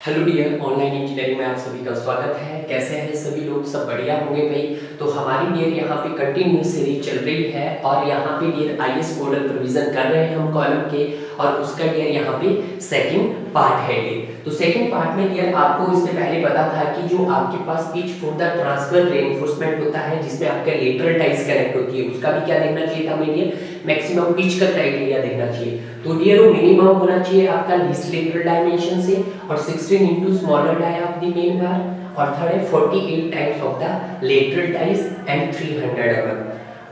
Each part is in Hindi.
हेलो डियर, ऑनलाइन इंजीनियरिंग में आप सभी का स्वागत है। कैसे हैं सभी लोग? सब बढ़िया होंगे भाई। तो हमारी डियर यहाँ पे कंटिन्यूस सीरीज चल रही है और यहाँ पे डियर आईएएस मॉडल प्रोविजन कर रहे हैं हम कॉलम के, और उसका डियर यहाँ पे सेकंड पार्ट है डियर। तो सेकंड पार्ट में डियर आपको इससे पहले पता था कि जो आपके पास pitch for the transfer reinforcement होता है जिसमें आपका लेटरल टाइज कनेक्ट होती है, उसका भी क्या देखना चाहिए था हमें डियर? मैक्सिमम पिच का क्राइटेरिया देखना चाहिए। तो डियर वो मिनिमम होना चाहिए आपका लीस्ट लेटरल डायमेंशन से, और 16 into smaller die of the main bar, और थर्ड है 48 times of the lateral ties and 300 mm।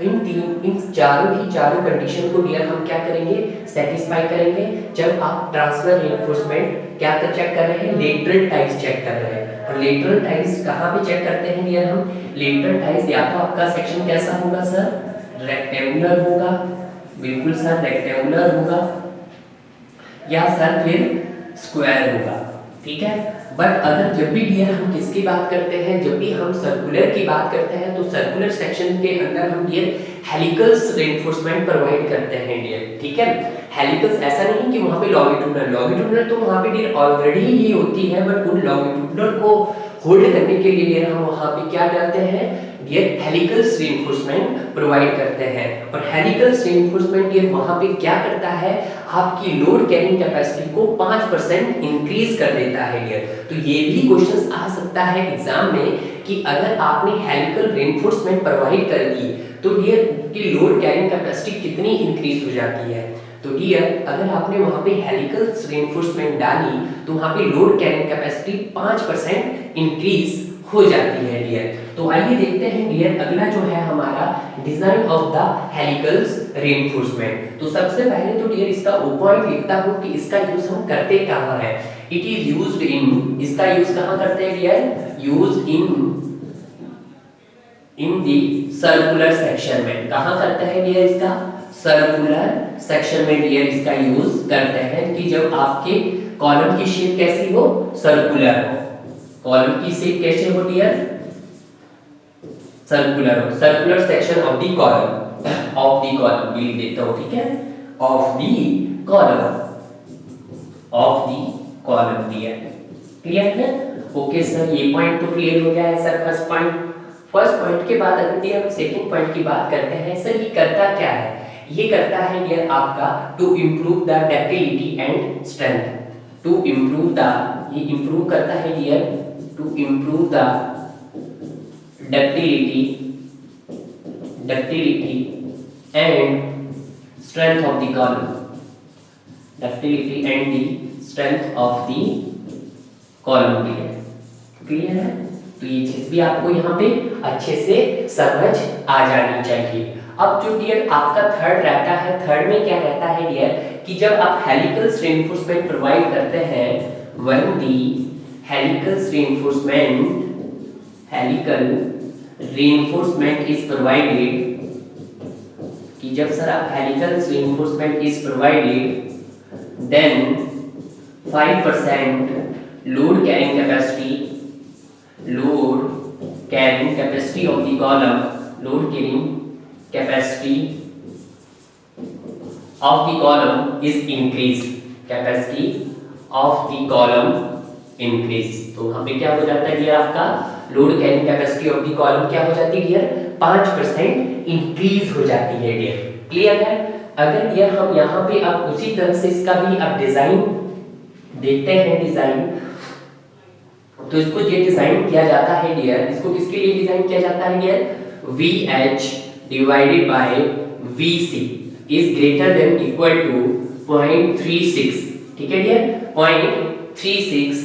इन चारों कंडीशन को डियर हम क्या करेंगे? सेटिस्फाई करेंगे जब आप ट्रांसफर रेनफोर्समेंट क्या कर चेक कर रहे हैं? लेटरल टाइज चेक कर रहे हैं। और लेटरल टाइज कहाँ पे चेक करते हैं डियर हम? लेटरल टाइज या तो आपका सेक्शन कैसा होगा सर? रेक्टेंगुलर होगा, बिल्कुल सर रेक्टेंगुलर होगा, या सर फिर स्क्वायर होगा, ठीक है। बट अगर जब भी डियर हम किसकी बात करते हैं, जब भी हम सर्कुलर की बात करते हैं, तो सर्कुलर सेक्शन के अंदर हम डियर हेलिकल्स रेनफोर्समेंट प्रोवाइड करते हैं डियर, ठीक है। हेलिकल्स ऐसा नहीं कि वहां पे लॉन्गिट्यूडनल तो वहां पे डियर ऑलरेडी ही होती है, बट उन लॉन्गिट्यूडनल को होल्ड करने के लिए डियर हम वहां पे क्या डालते हैं डियर? हेलिकल्स रेनफोर्समेंट प्रोवाइड करते हैं। और हेलिकल्स रेनफोर्समेंट डियर वहां पे क्या करता है? आपकी लोड कैरिंग कैपेसिटी को 5% इंक्रीज कर देता है डियर। तो ये भी क्वेश्चंस आ सकता है एग्जाम में कि अगर आपने हेलिकल रेनफोर्समेंट प्रोवाइड कर दी तो डियर की लोड कैरिंग कैपेसिटी कितनी इंक्रीज हो जाती है। तो डियर अगर आपने वहां पे हेलिकल्स रेनफोर्समेंट डाली तो वहां पे लोड कैरिंग कैपेसिटी 5% इंक्रीज हो जाती है डियर। तो आइए देखते हैं डियर अगला जो है हमारा डिजाइन ऑफ द हेलिकल्स रेनफोर्समेंट। तो सबसे पहले तो डियर इसका वो पॉइंट लिखता हूं कि इसका यूज हम करते कहां है। इट इज यूज्ड इन, इसका यूज कहां करते हैं dear? Used in the circular section में। कहां करते हैं डियर इसका? सर्कुलर सेक्शन में डियर इसका यूज करते हैं कि जब आपके कॉलम की शेप कैसी हो? सर्कुलर हो। कॉलम की शेप कैसे हो डियर? सर्कुलर हो। Circular section of the column भी लिख देता हूं, ठीक है। ऑफ द कॉलम दिया, क्लियर है? ओके सर, ये पॉइंट तो क्लियर हो गया है सर। फर्स्ट पॉइंट के बाद अगर हम सेकंड पॉइंट की बात करते हैं सर, ये करता क्या है? ये करता है डियर आपका to improve the ductility and strength. To improve the, ये इंप्रूव करता है dear to improve the ductility and strength of the column, ductility and the strength of the column है, क्लियर है? तो ये चीज भी आपको यहाँ पे अच्छे से समझ आ जानी चाहिए। अब जो डियर आपका थर्ड रहता है, थर्ड में क्या रहता है डियर कि जब आप हेलिकल्स रेनफोर्समेंट प्रोवाइड करते हैं, when the helical reinforcement is provided, कि जब सर आप helical reinforcement is provided then 5% load carrying capacity of the column, load carrying capacity of the column is increased, capacity of the column increase। तो वहां पे क्या हो जाता है डियर? आपका load carrying capacity of the column क्या हो जाती है डियर? 5% इंक्रीज हो जाती है डियर, क्लियर है? अगर डियर हम यहाँ पे अब उसी तरह से इसका भी अब डिजाइन देखते हैं, डिजाइन तो इसको ये डिजाइन किया जाता है डियर, इसको किसके लिए डिजाइन किया जाता है dear? VH divided by VC is greater than equal to 0.36, ठीक है dear? 0.36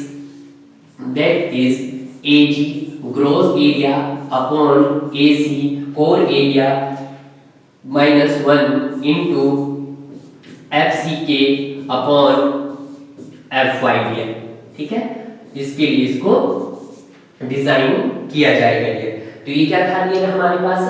that is AG gross area upon AC core area minus 1 into FCK upon FY दिया, ठीक है। इसके लिए इसको डिजाइन किया जाएगा ये। तो ये क्या था डियर हमारे पास?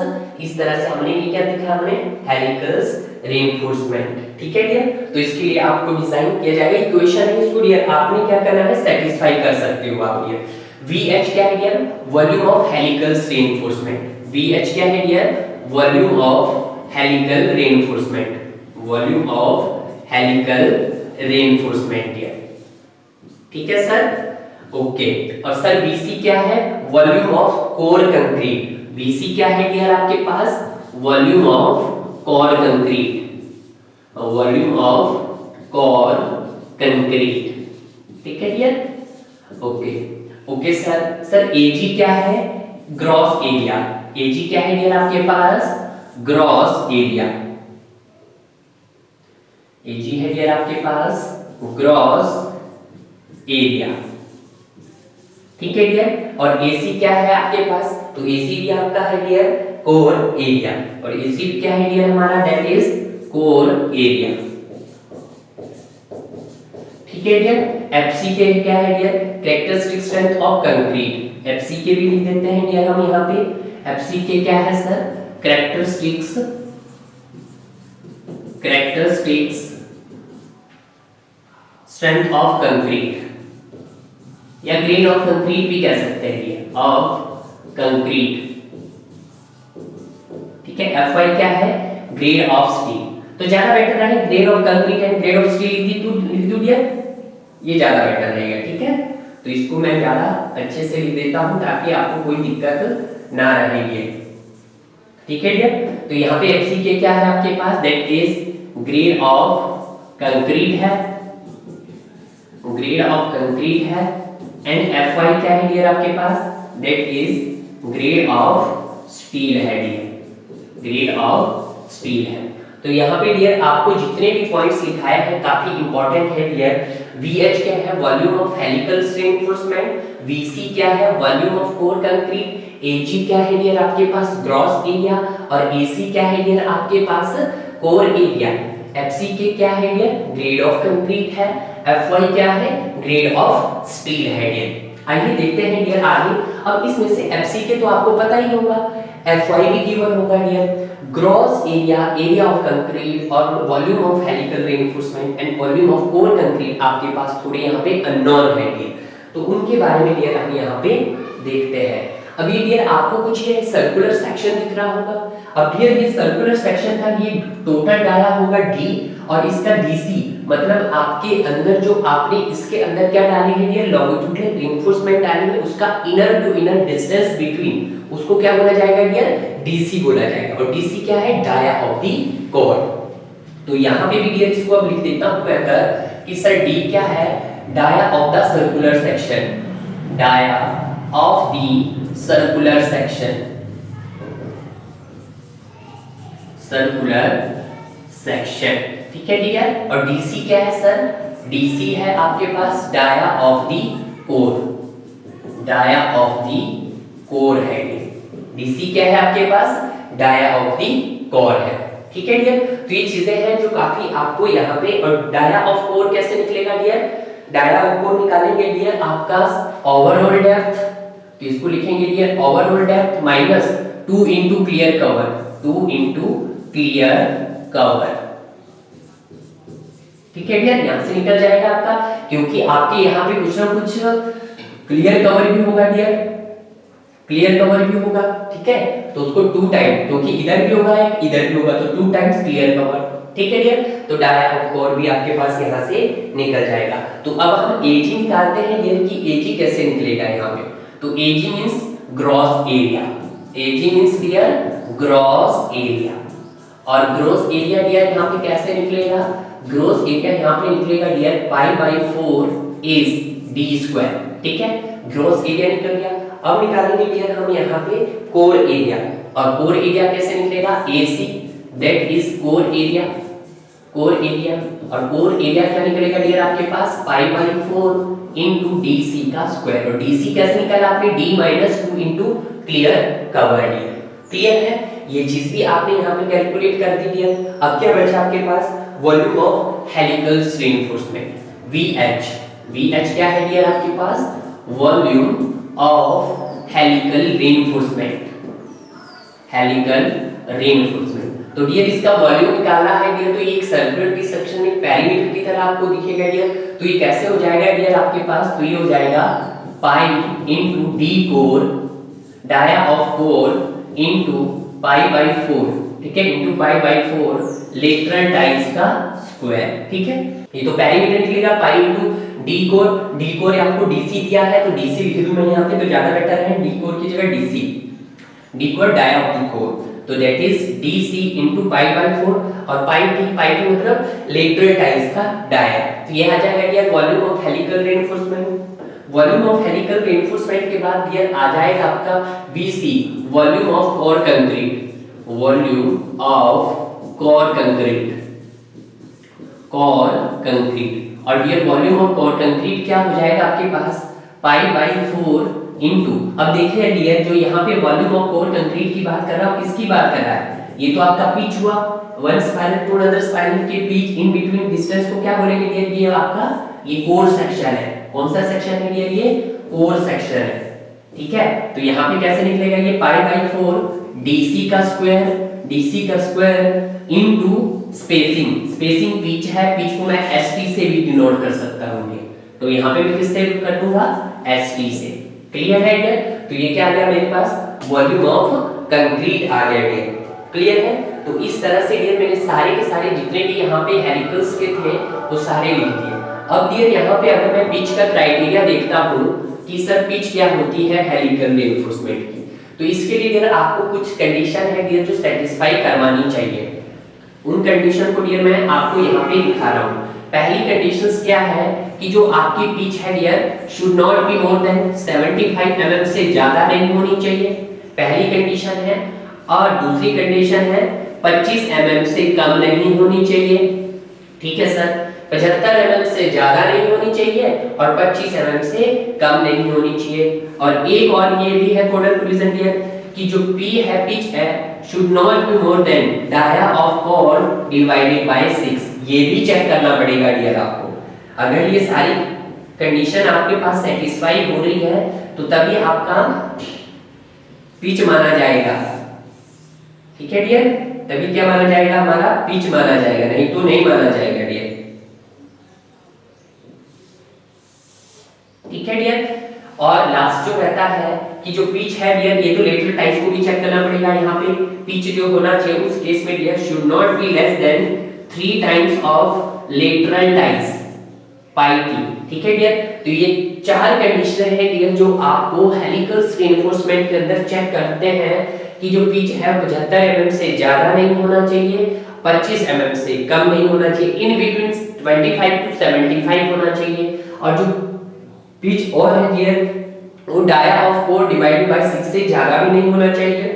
इस तरह से हमने ये क्या दिखा? हमने हेलिकल्स रेनफोर्समेंट, ठीक है डियर। तो इसके लिए आपको डिजाइन किया जाएगा, इक्वेशन है इसको डियर आपने क्या करना है? सेटिस्फाई कर सकते हो आप डियर। VH क्या है dear? Volume of helicals reinforcement. VH क्या है dear? Volume of helical reinforcement, volume of helical reinforcement dear, ठीक है सर। ओके। और सर बीसी क्या है? Volume of core concrete. BC क्या है डियर आपके पास? Volume of core concrete, volume of core concrete. ठीक है dear? Okay okay sir. Sir AG क्या है? Gross area. एजी क्या है डियर आपके पास? Gross area. एजी है डियर आपके पास ग्रॉस एरिया। ठीक है डियर? और एसी क्या है आपके पास? तो एसी भी आपका है डियर कोर एरिया, और एसी क्या है डियर हमारा? That is core area. ठीक है डियर? एफसी के क्या है dear? Characteristic strength of concrete. FC के भी लिख देते हैं डियर हम यहाँ पे। एफसी के क्या है sir? Characteristics strength of concrete, या ग्रेड ऑफ कंक्रीट भी कह सकते हैं ये, ऑफ कंक्रीट। ठीक है? एफवाई क्या है? Grade of steel. तो ज्यादा बेटर रहे grade of concrete and grade of steel लिख दूं डियर, ये ज्यादा बेटर रहेगा। ठीक है? तो इसको मैं ज्यादा अच्छे से लिख देता हूं ताकि आपको कोई दिक्कत ना रहेगी। ठीक है डियर? तो यहाँ पे एफसी के क्या है आपके पास? That is grade of concrete है, ग्रेड ऑफ कंक्रीट है। एंड एफवाई क्या है डियर आपके पास? That is grade of steel है डियर, ग्रेड ऑफ स्टील है। तो यहाँ पे डियर आपको जितने भी पॉइंट्स लिखाए हैं काफी इंपॉर्टेंट है डियर। वीएच क्या है? Volume of helical reinforcement. VC क्या है? Volume of core concrete. AG क्या है डियर आपके पास? Gross area. और एसी क्या है डियर आपके पास? Core area. एफसी के क्या है डियर? ग्रेड ऑफ कंक्रीट है। एफवाई क्या है? ग्रेड ऑफ स्टील है डियर। आइए देखते हैं डियर आगे। अब इसमें से एफसी के तो आपको पता ही होगा, एफवाई भी गिवन होगा dear. Gross area, area of concrete और volume of helical reinforcement and volume of core concrete आपके पास थोड़े यहाँ पे अननोन है डियर, तो उनके बारे में डियर हम यहाँ पे देखते हैं। अब ये डियर आपको कुछ ये सर्कुलर सेक्शन दिख रहा होगा। अब डियर ये सर्कुलर सेक्शन का ये टोटल डाया होगा डी, और इसका डीसी मतलब आपके अंदर जो आपने इसके अंदर क्या डाली है डियर? लॉन्गिट्यूडनल रिइंफोर्समेंट डाली है, उसका inner to inner distance between, उसको क्या बोला जाएगा डियर? डीसी बोला जाएगा। और डीसी क्या है? Dia of the core. तो यहाँ पे भी डियर इसको अब लिख देता हूं मैं कि सर डी क्या है? Dia of the circular section, dia of the circular section, circular section. ठीक है डियर? और डीसी क्या है सर? डीसी है आपके पास dia of the core, dia of the core है। डीसी क्या है आपके पास? डाया ऑफ दी कोर है। ठीक है डियर? तो ये चीजें हैं जो काफी आपको यहाँ पे। और डाया ऑफ कोर कैसे निकलेगा डियर? डाया ऑफ कोर निकालेंगे डियर आपका ओवरऑल डेप्थ, तो इसको लिखेंगे dear overall depth minus 2 into clear cover, 2 into clear cover. ठीक है डियर? यहां से निकल जाएगा आपका, क्योंकि आपके यहाँ पे कुछ ना कुछ क्लियर कवर भी होगा डियर, क्लियर कवर भी होगा। ठीक है? तो उसको 2 टाइम, क्योंकि इधर भी होगा एक इधर भी होगा, तो 2 टाइम्स क्लियर कवर। ठीक है डियर? तो डाया ऑफ कोर भी आपके पास यहाँ से निकल जाएगा। तो अब हम एजी निकालते हैं डियर कि एजी कैसे निकलेगा यहाँ पे। तो AG means gross area, AG means dear gross area. और ग्रॉस एरिया डियर यहाँ पे कैसे निकलेगा? ग्रॉस एरिया यहाँ पे निकलेगा dear pi by 4 is D square. ठीक है? ग्रॉस एरिया निकल गया। अब निकालेंगे डियर हम यहाँ पे कोर एरिया, और कोर एरिया कैसे निकलेगा? AC that is core area, core area. और कोर एरिया क्या निकलेगा डियर आपके पास? पाई बाई 4 इनटू डीसी का स्क्वायर। और डीसी कैसे निकाला आपने? d minus 2 into clear cover dear. Clear है? ये चीज भी आपने यहाँ पे कैलकुलेट कर दी डियर। अब क्या बचा आपके पास? Volume of helical reinforcement, VH। VH क्या है डियर आपके पास? Volume of helical reinforcement, helical reinforcement. तो डियर इसका वॉल्यूम निकालना है डियर, तो ये एक सर्कुलर की सेक्शन में पेरीमीटर की तरह आपको दिखेगा डियर। तो ये कैसे हो जाएगा डियर आपके पास? तो ये हो जाएगा pi into D core, dia of core into pi by 4। ठीक है? Into pi by 4 lateral dies का स्क्वायर। ठीक है, ये तो पेरीमीटर निकलेगा pi into D core. D core आपको डीसी दिया है तो डीसी लिख दूं मैं यहाँ पे, तो ज्यादा बेटर है, डी कोर की जगह DC, D core dia of the core, तो that is DC into pi by 4। और पाई टी मतलब लेटरल टाइज का डाया, तो ये आ जाएगा यार volume of helical reinforcement. Volume of helical reinforcement के बाद यार आ जाएगा आपका VC, volume of core concrete, volume of core concrete, core concrete. और dear volume of core concrete क्या हो जाएगा आपके पास, पाई बाई 4 इंटू, अब देखिए डियर जो यहाँ पे वॉल्यूम ऑफ कोर कंक्रीट की बात कर रहा हूँ, किसकी बात कर रहा है, ये तो आपका पिच हुआ, one spiral to another spiral के बीच इन बिटवीन डिस्टेंस को क्या बोलेंगे डियर, ये आपका ये कोर सेक्शन है। कौन सा सेक्शन है डियर, ये कोर सेक्शन है। ठीक है, तो यहाँ पे कैसे निकलेगा ये पाई बाई 4 डीसी का square into spacing, spacing pitch है, पिच को मैं एसटी से भी डिनोट कर सकता हूँ, तो यहाँ पे मैं किससे कर दूंगा, एसटी से। क्लियर है डियर, तो ये क्या आ गया मेरे पास, वॉल्यूम ऑफ कंक्रीट आ गया डियर। क्लियर है, तो इस तरह से डियर मैंने सारे के सारे जितने भी यहाँ पे हेलिकल्स के थे वो सारे लिख दिए। अब डियर यहाँ पे अगर मैं पिच का क्राइटेरिया देखता हूँ कि सर पिच क्या होती है हेलिकल रेनफोर्समेंट की, तो इसके लिए डियर आपको कुछ कंडीशन है डियर जो सेटिस्फाई करवानी चाहिए। उन कंडीशन को डियर मैं आपको यहाँ पे दिखा रहा हूँ। पहली कंडीशंस क्या है कि जो आपकी पिच है dear should not be more than 75 mm से ज्यादा नहीं होनी चाहिए, पहली कंडीशन है। और दूसरी कंडीशन है 25 mm से कम नहीं होनी चाहिए। ठीक है सर, 75 mm से ज्यादा नहीं होनी चाहिए और 25 mm से कम नहीं होनी चाहिए। और एक और ये भी है कोडल प्रोविजन डियर कि जो P है पिच है should not be more than dia of core divided by 6, ये भी चेक करना पड़ेगा डियर आपको। अगर ये सारी कंडीशन आपके पास सेटिस्फाई हो रही है तो तभी आपका पिच माना जाएगा। ठीक है डियर, तभी क्या माना जाएगा, हमारा पिच माना जाएगा, नहीं तो नहीं माना जाएगा डियर। ठीक है डियर, और लास्ट जो रहता है कि जो पिच है डियर ये तो लेटरल टाइज को भी चेक करना पड़ेगा। यहाँ पे पिच जो होना चाहिए उस केस में dear should not be less than 3 times of lateral ties pi T. ठीक है डियर, तो ये 4 कंडीशन है डियर जो आपको हेलिकल रेनफोर्समेंट के अंदर चेक करते हैं कि जो पिच है 75 mm से ज्यादा नहीं होना चाहिए, 25 mm से कम नहीं होना चाहिए, इन बिटवीन 25 to 75 होना चाहिए। और जो पिच और है डियर वो dia of core divided by 6 से ज्यादा भी नहीं होना चाहिए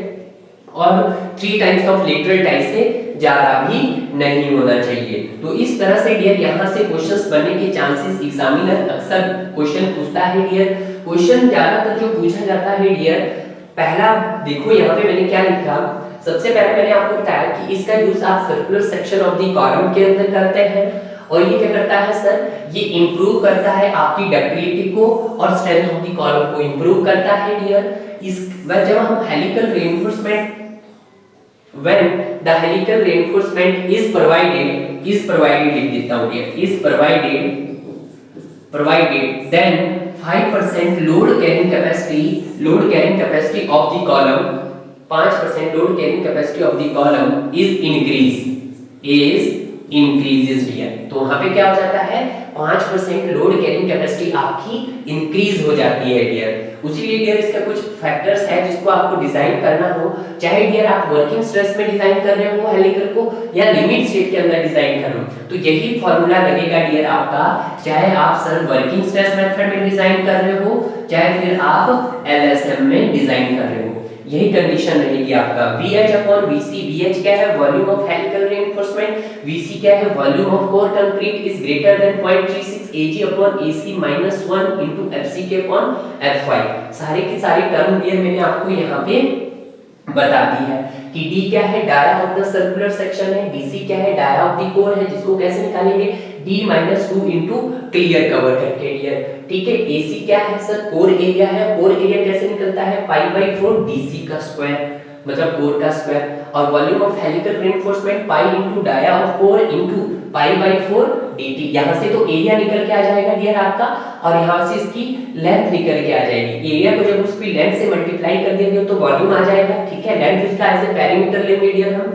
और 3 टाइम्स ऑफ लेटरल टाइज से ज्यादा भी नहीं होना चाहिए। तो इस तरह से डियर यहाँ से क्वेश्चंस बनने के चांसेस एग्जामिनर अक्सर क्वेश्चन पूछता है डियर। क्वेश्चन ज्यादातर जो पूछा जाता है डियर, पहला देखो यहाँ पे मैंने क्या लिखा, सबसे पहले मैंने आपको बताया कि इसका यूज आप circular section of the column के अंदर करते हैं और ये क्या करता है सर, ये इंप्रूव करता है आपकी डक्टिलिटी को और स्ट्रेंथ ऑफ द कॉलम को इंप्रूव करता है डियर। इस जब हम helical reinforcement when the helical reinforcement is provided लिख देता हूँ dear, is provided then 5% load carrying capacity of the column, 5% load carrying capacity of the column is increases dear. तो वहां पे क्या हो जाता है, 5% लोड कैरिंग कैपेसिटी आपकी इंक्रीज हो जाती है डियर। उसी लिए डियर इसका कुछ फैक्टर्स है जिसको आपको डिजाइन करना हो, चाहे डियर आप वर्किंग स्ट्रेस में डिजाइन कर रहे हो हेलिकल को या लिमिट स्टेट के अंदर डिजाइन कर रहे हो, तो यही फॉर्मूला लगेगा डियर आपका, चाहे आप सर वर्किंग स्ट्रेस मेथड में डिजाइन कर रहे हो चाहे फिर आप एलएसएम में डिजाइन कर रहे हो, यही कंडीशन रहेगी आपका। VH अपॉन VC, VH क्या है volume of helical reinforcement, VC क्या है volume of core concrete is greater then 0.36 Ag upon AC minus 1 into FCK upon Fy। सारे की सारी टर्म डियर मैंने आपको यहाँ पे बता दी है कि D क्या है dia of the circular section है, DC क्या है डाया ऑफ द कोर है, जिसको कैसे निकालेंगे D-2 इनटू क्लियर कवर करके डियर। ठीक है, AC क्या है सर कोर एरिया है, कोर एरिया कैसे निकलता है पाई बाई 4 DC का स्क्वायर मतलब कोर का स्क्वायर, और volume of helical reinforcement pi into dia of core into pi by 4 dt। यहाँ से तो एरिया निकल के आ जाएगा डियर आपका और यहाँ से इसकी लेंथ निकल के आ जाएगी। एरिया को जब उसकी लेंथ से मल्टीप्लाई कर देंगे तो वॉल्यूम आ जाएगा। ठीक है, लेंथ इसका एज ए पेरीमीटर लेंगे डियर हम,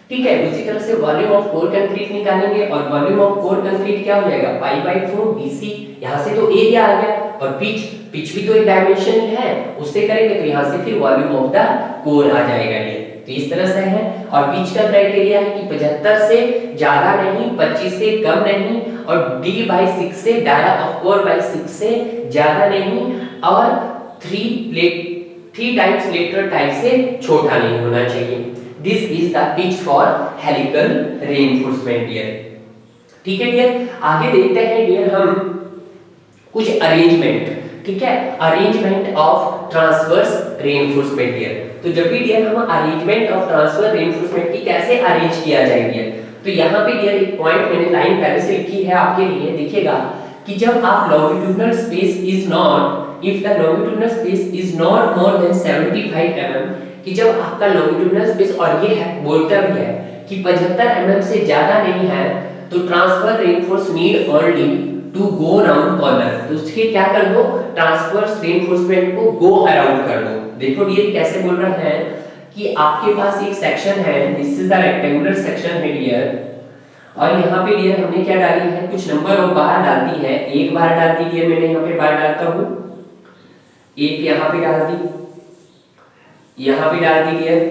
ठीक है। उसी तरह से वॉल्यूम ऑफ कोर कंक्रीट निकालेंगे और वॉल्यूम ऑफ कोर कंक्रीट क्या हो जाएगा, पाई बाय 4 BC। यहाँ से तो एरिया आ गया और पिच भी तो एक डायमेंशन ही है, उससे करेंगे तो यहाँ से फिर वॉल्यूम ऑफ द कोर आ जाएगा ये। तो इस तरह से है। और पिच का क्राइटेरिया है कि 75 से ज्यादा नहीं, 25 से कम नहीं, और D/6 से डाया ऑफ कोर बाय 6 से ज्यादा नहीं, और 3 टाइम्स लेटरल टाइप से छोटा नहीं होना चाहिए। This is the pitch for helical reinforcement dear. ठीक है डियर, आगे देखते हैं डियर हम कुछ अरेंजमेंट। ठीक है, arrangement of transverse reinforcement dear. तो जब भी डियर हम अरेंजमेंट ऑफ ट्रांसवर्स रेनफोर्समेंट की कैसे अरेंज किया जाए डियर, तो यहाँ पे डियर एक पॉइंट मैंने लाइन पहले से लिखी है आपके लिए, देखिएगा कि जब आप longitudinal space is not, if the longitudinal space is not more than 75 mm, कि जब आपका लॉन्गिट्यूडिनल स्पेस, और ये है बोलता भी है कि 75 mm से ज्यादा नहीं है, तो transfer reinforce need only to go around corner. तो उसके क्या कर दो, ट्रांसवर्स रेनफोर्समेंट को गो अराउंड कर दो। देखो डियर कैसे बोल रहा है कि आपके पास एक सेक्शन है, this is the rectangular section है डियर, और यहाँ पे डियर हमने क्या डाली है, कुछ नंबर और बार डाल दी है। एक बार डाल दी डियर, मैंने यहाँ पे बार डालता हूँ, एक यहाँ पे डाल दी, यहाँ पे डाल दी डियर,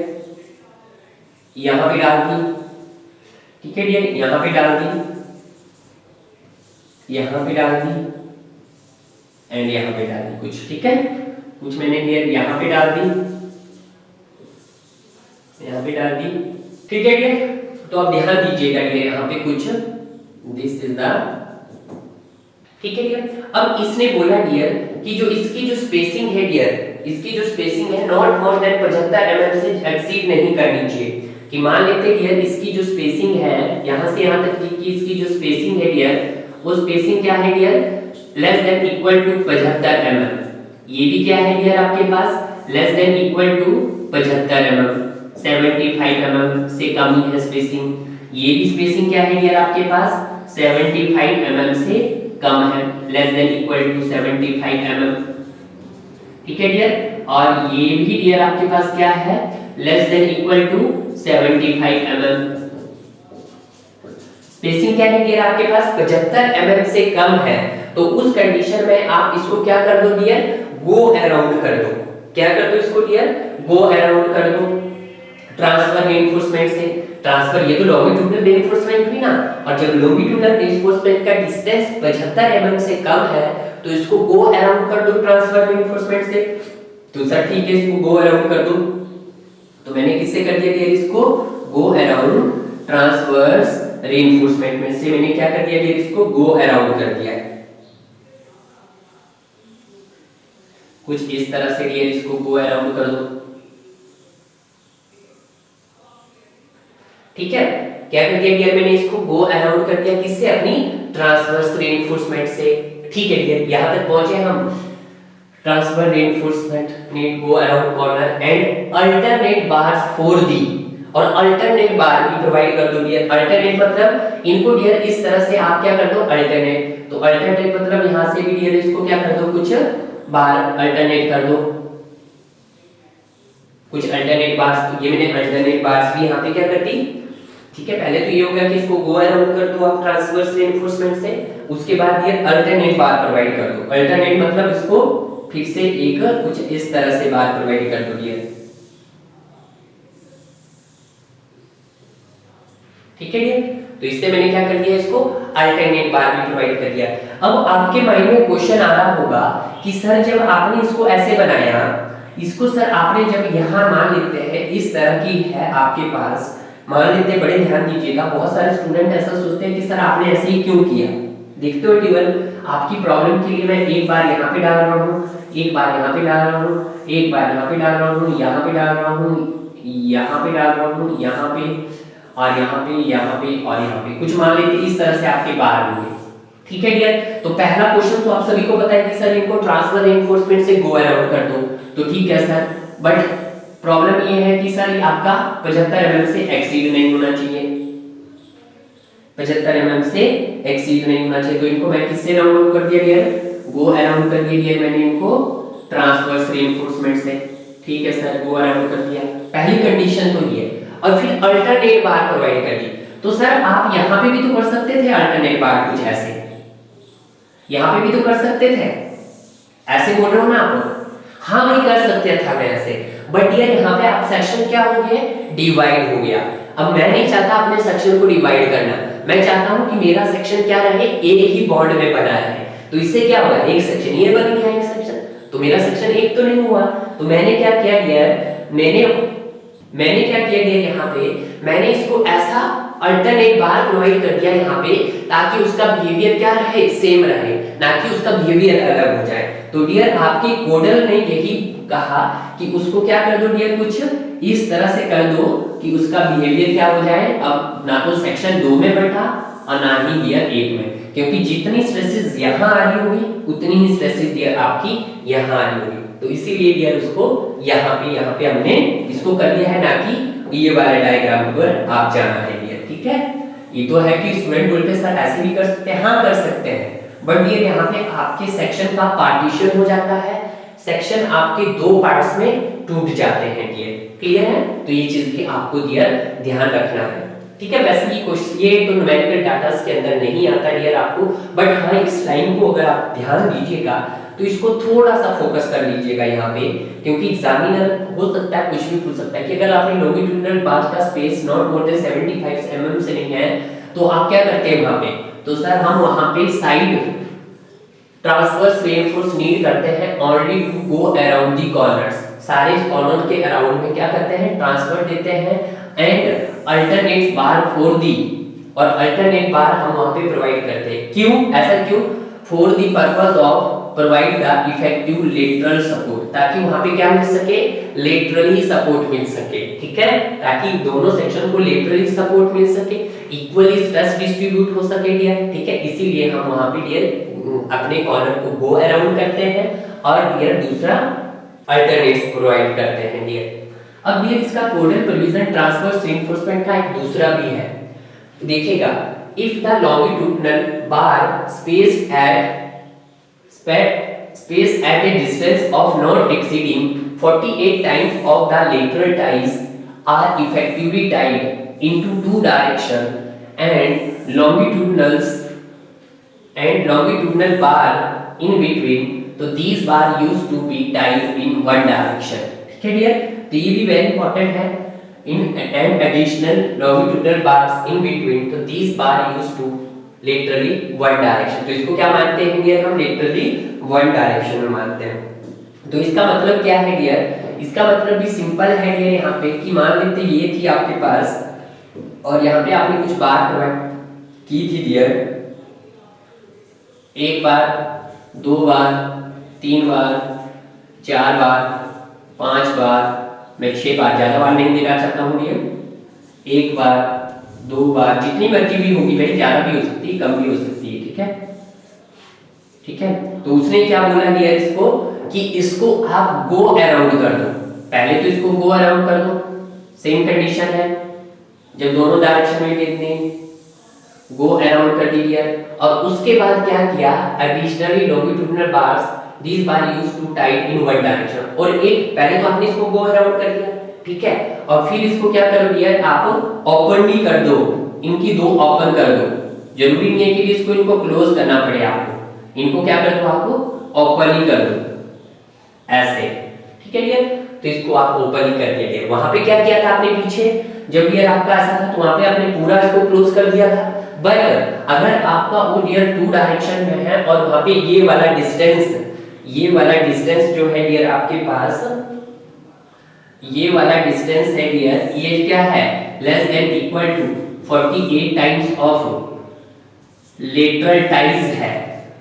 यहाँ पे डाल दी, ठीक है डियर, यहाँ पे डाल दी, यहाँ पे डाल दी, एंड यहाँ पे डाल दी कुछ। ठीक है, कुछ मैंने डियर यहाँ पे डाल दी, यहाँ पे डाल दी। ठीक है डियर, तो अब ध्यान दीजिएगा डियर यहाँ पे कुछ, दिस इज द, ठीक है डियर। अब इसने बोला डियर कि जो इसकी जो स्पेसिंग है डियर, इसकी जो स्पेसिंग है नॉट मोर देन 75 mm से एक्सीड नहीं करनी चाहिए। कि मान लेते डियर इसकी जो स्पेसिंग है यहाँ से यहाँ तक की इसकी जो स्पेसिंग है डियर, वो स्पेसिंग क्या है dear, less than equal to 75 mm। ये भी क्या है डियर आपके पास, less than equal to 75 mm, 75 mm से कम ही है स्पेसिंग। ये भी स्पेसिंग क्या है डियर आपके पास, 75 mm से कम है, less than equal to 75 mm। ठीक है डियर, और ये भी डियर आपके पास क्या है, less than equal to 75 mm। Spacing क्या है डियर आपके पास, 75 mm से कम है, तो उस कंडीशन में आप इसको क्या कर दो डियर, गो अराउंड कर दो। क्या कर दो इसको डियर, गो अराउंड कर दो ट्रांसफर रेनफोर्समेंट से। ट्रांसफर, ये तो लॉन्गिट्यूडिनल रेनफोर्समेंट हुई ना, और जब लॉन्गिट्यूडिनल रेनफोर्समेंट का डिस्टेंस 75 mm से कम है, तो इसको गो अराउंड कर दो ट्रांसफर रेनफोर्समेंट से। तो सर ठीक है, इसको गो अराउंड कर दो। तो मैंने किससे कर दिया डियर, इसको गो अराउंड ट्रांसवर्स रेनफोर्समेंट में से मैंने क्या कर दिया डियर, इसको गो अराउंड कर दिया। कुछ इस तरह से डियर इसको गो अराउंड कर दो। ठीक है, क्या कर दिया डियर, मैंने इसको गो अराउंड कर दिया, किससे, अपनी ट्रांसवर्स रेनफोर्समेंट से। ठीक है डियर, यहां तक पहुंचे हम, transfer reinforcement need go around corner and alternate bars for the, और अल्टरनेट बार भी प्रोवाइड कर दो डियर। अल्टरनेट मतलब इनको डियर इस तरह से आप क्या कर दो, अल्टरनेट। तो अल्टरनेट मतलब यहां से भी डियर इसको क्या कर दो, कुछ बार अल्टरनेट कर दो, कुछ अल्टरनेट बार्स। तो ये मैंने अल्टरनेट बार्स भी यहां पे क्या कर दी। ठीक है, पहले तो ये हो गया कि इसको गो अराउंड कर दो आप ट्रांसवर्स रेनफोर्समेंट से, उसके बाद ये अल्टरनेट बार प्रोवाइड कर दो। अल्टरनेट मतलब इसको फिर से एक कुछ इस तरह से बार प्रोवाइड कर दो डियर। ठीक है डियर, तो इससे मैंने क्या कर दिया, इसको अल्टरनेट बार भी प्रोवाइड कर दिया। अब आपके माइंड में क्वेश्चन आ रहा होगा कि सर जब आपने इसको ऐसे बनाया, इसको सर आपने जब यहाँ मान लेते हैं इस तरह की है आपके पास, मान लेते हैं, बड़े ध्यान दीजिएगा, बहुत सारे स्टूडेंट ऐसा सोचते हैं कि सर आपने ऐसे ही क्यों किया। देखते हो टेबल, आपकी प्रॉब्लम के लिए मैं एक बार यहाँ पे डाल रहा हूँ, एक बार यहाँ पे डाल रहा हूँ, एक बार यहाँ पे डाल रहा हूँ, यहाँ पे डाल रहा हूँ, यहाँ पे डाल रहा हूँ, यहाँ पे और यहाँ पे, यहाँ पे और यहाँ पे, कुछ मान लेते इस तरह से आपके बाहर होंगे। ठीक है डियर, तो पहला क्वेश्चन तो आप सभी को पता है कि सर इनको ट्रांसफर रेनफोर्समेंट से गो अराउंड कर दो, तो ठीक है सर, बट प्रॉब्लम ये है कि सर आपका 75 mm से एक्सीड नहीं होना चाहिए, 75 mm से एक्सीड नहीं होना चाहिए। तो इनको मैं किससे राउंड ऑफ कर दिया डियर, गो अराउंड कर दिया डियर मैंने इनको ट्रांसवर्स रेनफोर्समेंट से। ठीक है सर, गो अराउंड कर दिया, पहली कंडीशन तो ये। और फिर अल्टरनेट बार प्रोवाइड कर दी। तो सर आप यहाँ पे भी तो कर सकते थे अल्टरनेट बार कुछ ऐसे, यहाँ पे भी तो कर सकते थे, ऐसे बोल रहा हूँ ना आपको। हाँ भाई कर सकते था मैं ऐसे, बट यार यहाँ पे आप सेक्शन क्या हो गया, डिवाइड हो गया। अब मैं नहीं चाहता अपने सेक्शन को डिवाइड करना, मैं चाहता हूँ कि मेरा सेक्शन क्या रहे, एक ही बॉन्ड में बना रहे। तो इससे क्या होगा, एक सेक्शन ये बन गया, एक सेक्शन, तो मेरा सेक्शन एक तो नहीं हुआ। तो मैंने क्या किया यार, मैंने क्या किया यहाँ पे, मैंने इसको ऐसा अल्टरनेट बार प्रोवाइड कर दिया यहाँ पे, ताकि उसका बिहेवियर क्या रहे, सेम रहे, ना कि उसका बिहेवियर अलग हो जाए। तो डियर आपके कोडल ने यही कहा कि उसको क्या कर दो डियर, कुछ इस तरह से कर दो कि उसका बिहेवियर क्या हो जाए, अब ना तो सेक्शन 2 में बैठा और ना ही डियर 1 में, क्योंकि जितनी स्ट्रेसेस यहाँ आ रही होगी उतनी ही स्ट्रेसेस डियर आपकी यहाँ आ रही होगी। तो इसीलिए डियर उसको यहाँ पे हमने इसको कर दिया है, ना कि ये वाले डायग्राम पर आप जाना है डियर, ठीक है। ये तो है कि स्टूडेंट बोलते सर ऐसे भी कर सकते हैं, हाँ कर सकते हैं, बट डियर यहाँ पे आपके सेक्शन का पार्टीशन हो जाता है, सेक्शन आपके 2 पार्ट्स में टूट जाते हैं डियर, क्लियर है। तो ये चीज भी आपको डियर ध्यान रखना है, ठीक है। वैसे ये क्वेश्चन ये तो न्यूमेरिकल डाटास के अंदर नहीं आता डियर आपको, बट हाँ इस लाइन को अगर आप ध्यान दीजिएगा तो इसको थोड़ा सा फोकस कर लीजिएगा यहाँ पे, क्योंकि एग्जामिनर हो सकता है कुछ भी पूछ सकता है कि अगर आपने लॉन्गिट्यूडिनल बार का space not more than 75 mm से नहीं है तो आप क्या करते हैं वहां पे, तो सर हम वहां पे साइड ट्रांसवर्स रेनफोर्स नीड करते हैं only to go around the corners, सारे कॉर्नर के अराउंड में क्या करते हैं, ट्रांसफर देते हैं and alternate bar for the, और अल्टरनेट बार हम वहां पे प्रोवाइड करते हैं। क्यों ऐसा, क्यों, for the purpose of provide the effective lateral support, ताकि वहां पे क्या मिल सके, लेटरली सपोर्ट मिल सके, ठीक है, ताकि दोनों सेक्शन को लेटरली सपोर्ट मिल सके, इक्वली स्ट्रेस डिस्ट्रीब्यूट हो सके डियर, ठीक है। इसीलिए हम वहां पे डियर अपने कॉर्नर को गो अराउंड करते हैं और डियर दूसरा अल्टरनेट्स प्रोवाइड करते हैं डियर। अब डियर इसका कोडल प्रोविजन ट्रांसवर्स रीइंफोर्समेंट का एक दूसरा भी है, देखिएगा, if the longitudinal bar space at a distance of not exceeding 48 times of the lateral ties are effectively tied into two direction and longitudinal bar in between, तो these bar used to be tied in one direction, ठीक है डियर। तो ये भी वेरी इंपॉर्टेंट है, in and additional longitudinal bars in between, तो these bar used to laterally one direction, तो इसको क्या मानते हैं डियर, हम laterally one direction में मानते हैं। तो इसका मतलब क्या है डियर, इसका मतलब भी सिंपल है डियर, यहाँ पे कि मान लेते ये थी आपके पास और यहाँ पे आपने कुछ बार प्रोवाइड की थी डियर, 1 बार 2 बार 3 बार 4 बार 5 बार, मैं 6 बार, ज्यादा बार नहीं देना चाहता हूँ डियर, 1 बार 2 बार, जितनी मर्जी भी होगी भाई, ज्यादा भी हो सकती है कम भी हो सकती है, ठीक है, ठीक है। तो उसने क्या बोला डियर इसको, कि इसको आप गो अराउंड कर दो, पहले तो इसको गो अराउंड कर दो, सेम कंडीशन है, जब दोनों डायरेक्शन में भेजने गो अराउंड कर दिया, और उसके बाद क्या किया, additionally longitudinal bars these bar used to tied in one direction, और एक पहले तो आपने इसको गो अराउंड कर दिया, ठीक है, और फिर इसको क्या करो डियर, आप ओपन भी कर दो, इनकी 2 ओपन कर दो, जरूरी नहीं है कि इसको इनको क्लोज करना पड़े आपको, इनको क्या कर दो, आपको ओपन ही कर दो ऐसे, ठीक है डियर। तो इसको आप ओपन ही कर दिया डियर। वहां पे क्या किया था आपने पीछे, जब डियर आपका ऐसा था तो वहां पे आपने पूरा इसको क्लोज कर दिया था, बट अगर आपका वो डियर 2 डायरेक्शन में है और वहां पे ये वाला डिस्टेंस जो है डियर आपके पास, ये वाला डिस्टेंस है डियर, ये क्या है, less than equal to 48 times of lateral ties है,